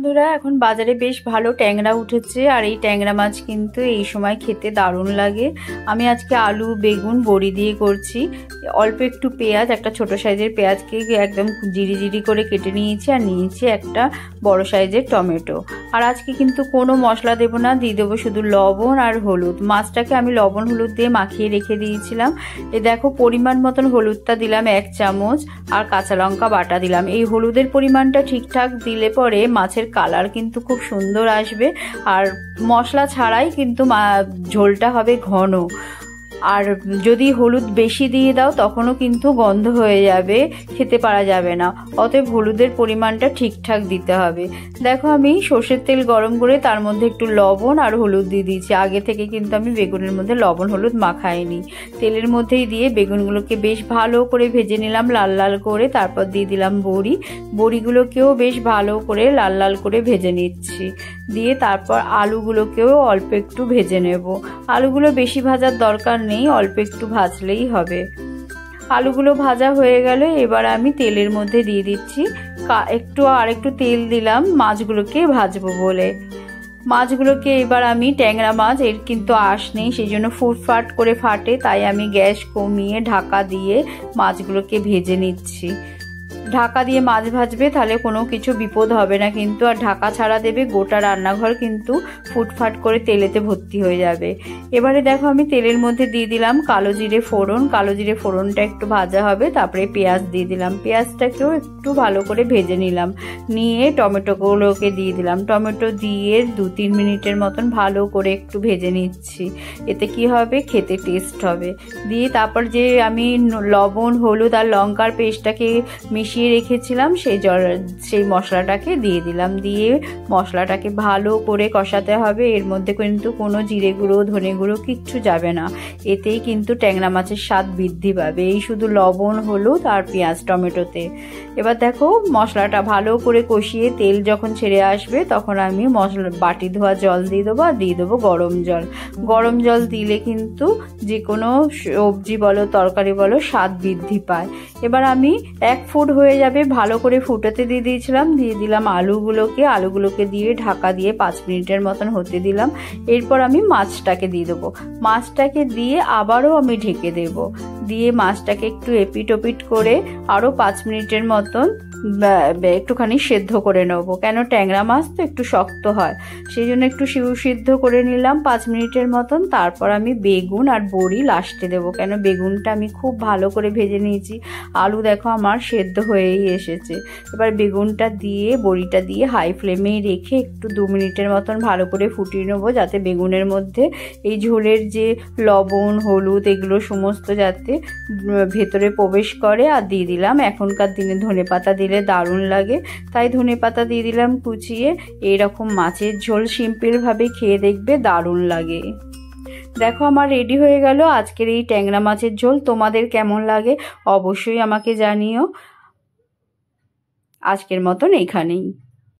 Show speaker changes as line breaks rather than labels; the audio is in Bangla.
বন্ধুরা, এখন বাজারে বেশ ভালো ট্যাংরা উঠেছে আর এই ট্যাংরা মাছ কিন্তু এই সময় খেতে দারুণ লাগে। আমি আজকে আলু বেগুন বড়ি দিয়ে করছি। অল্প একটু পেঁয়াজ, একটা ছোট সাইজের পেঁয়াজকে একদম জিরি জিরি করে কেটে নিয়েছি আর নিয়েছি একটা বড় সাইজের টমেটো। আর আজকে কিন্তু কোনো মশলা দেবো না, দিয়ে দেবো শুধু লবণ আর হলুদ। মাছটাকে আমি লবণ হলুদ দিয়ে মাখিয়ে রেখে দিয়েছিলাম। দেখো পরিমাণ মতন হলুদটা দিলাম 1 চামচ আর কাঁচা লঙ্কা বাটা দিলাম। এই হলুদের পরিমাণটা ঠিকঠাক দিলে পরে মাছের কালার কিন্তু খুব সুন্দর আসবে আর মশলা ছাড়াই কিন্তু ঝোলটা হবে ঘন। আর যদি হলুদ বেশি দিয়ে দাও তখনও কিন্তু গন্ধ হয়ে যাবে, খেতে পারা যাবে না। অতএব হলুদের পরিমাণটা ঠিকঠাক দিতে হবে। দেখো আমি সর্ষের তেল গরম করে তার মধ্যে একটু লবণ আর হলুদ দিয়ে দিয়েছি। আগে থেকে কিন্তু আমি বেগুনের মধ্যে লবণ হলুদ মাখাইনি। তেলের মধ্যেই দিয়ে বেগুনগুলোকে বেশ ভালো করে ভেজে নিলাম লাল লাল করে। তারপর দিয়ে দিলাম বড়িগুলোকেও বেশ ভালো করে লাল লাল করে ভেজে নিচ্ছি। দিয়ে তারপর আলুগুলোকেও অল্প একটু ভেজে নেব। আলুগুলো বেশি ভাজার দরকার নেই, অল্প একটু ভাজলেই হবে। আলুগুলো ভাজা হয়ে গেলে এবার আমি তেলের মধ্যে দিয়ে দিচ্ছি আরেকটু তেল দিলাম মাছগুলোকে ভাজবো বলে। মাছগুলোকে এবার আমি ট্যাংরা মাছ, এর কিন্তু আঁশ নেই, সেই জন্য ফুটফাট করে ফাটে, তাই আমি গ্যাস কমিয়ে ঢাকা দিয়ে মাছগুলোকে ভেজে নিচ্ছি। ঢাকা দিয়ে মাছ ভাজবে, তাহলে কোনো কিছু বিপদ হবে না কিন্তু। আর ঢাকা ছাড়া দেবে, গোটা রান্নাঘর কিন্তু ফুটফাট করে তেলেতে ভর্তি হয়ে যাবে। এবারে দেখো আমি তেলের মধ্যে দিয়ে দিলাম কালো জিরে ফোড়ন। কালো জিরে ফোড়নটা একটু ভাজা হবে, তারপরে পেঁয়াজ দিয়ে দিলাম। পেঁয়াজটাকেও একটু ভালো করে ভেজে নিলাম। নিয়ে টমেটোগুলোকে দিয়ে দিলাম। টমেটো দিয়ে 2-3 মিনিটের মতন ভালো করে একটু ভেজে নিচ্ছি। এতে কি হবে, খেতে টেস্ট হবে। দিয়ে তারপর যে আমি লবণ হলুদ আর লঙ্কার পেস্টটাকে মিশিয়ে রেখেছিলাম সেই মশলাটাকে দিয়ে দিলাম। দিয়ে মশলাটাকে ভালো করে কষাতে হবে। এর মধ্যে কিন্তু কোনো জিরে গুঁড়ো ধনে গুঁড়ো কিচ্ছু যাবে না, এতেই কিন্তু ট্যাংরা মাছের স্বাদ বৃদ্ধি পাবে, এই শুধু লবণ হলুদ আর পেঁয়াজ টমেটোতে। এবার দেখো মশলাটা ভালো করে কষিয়ে তেল যখন ছেড়ে আসবে তখন আমি বাটি ধোয়া জল দিয়ে দেবো আর দিয়ে দেবো গরম জল। গরম জল দিলে কিন্তু যে কোনো সবজি বলো তরকারি বলো স্বাদ বৃদ্ধি পায়। এবার আমি 1 ফুট হয়ে যাবে ভালো করে ফুটাতে দিয়ে দিয়েছিলাম। দিয়ে দিলাম আলুগুলোকে দিয়ে ঢাকা দিয়ে 5 মিনিটের মতন হতে দিলাম। এরপর আমি মাছটাকে দিয়ে দেবো। মাছটাকে দিয়ে আবারও আমি ঢেকে দেব। দিয়ে মাছটাকে একটু এপিট ওপিট করে আরও 5 মিনিটের মতন একটুখানি সেদ্ধ করে নেব। কেন ট্যাংরা মাছ তো একটু শক্ত হয়, সেই জন্য একটু সিদ্ধ করে নিলাম 5 মিনিটের মতন। তারপর আমি বেগুন আর বড়ি লাস্টে দেবো, কেন বেগুনটা আমি খুব ভালো করে ভেজে নিয়েছি। আলু দেখো আমার সেদ্ধ হয়েই এসেছে। এবার বেগুনটা দিয়ে বড়িটা দিয়ে হাই ফ্লেমে রেখে একটু 2 মিনিটের মতন ভালো করে ফুটিয়ে নেবো, যাতে বেগুনের মধ্যে এই ঝোলের যে লবণ হলুদ এগুলো সমস্ত যাতে ভেতরে প্রবেশ করে। আর দিয়ে দিলাম, এখনকার দিনে ধনেপাতা দিলে দারুণ লাগে, তাই ধনেপাতা দিয়ে দিলাম কুচিয়ে। এইরকম মাছের ঝোল সিম্পলভাবে খেয়ে দেখবে, দারুণ লাগে। দেখো আমার রেডি হয়ে গেল আজকের এই ট্যাংরা মাছের ঝোল। তোমাদের কেমন লাগে অবশ্যই আমাকে জানিও। আজকের মতন এইখানেই।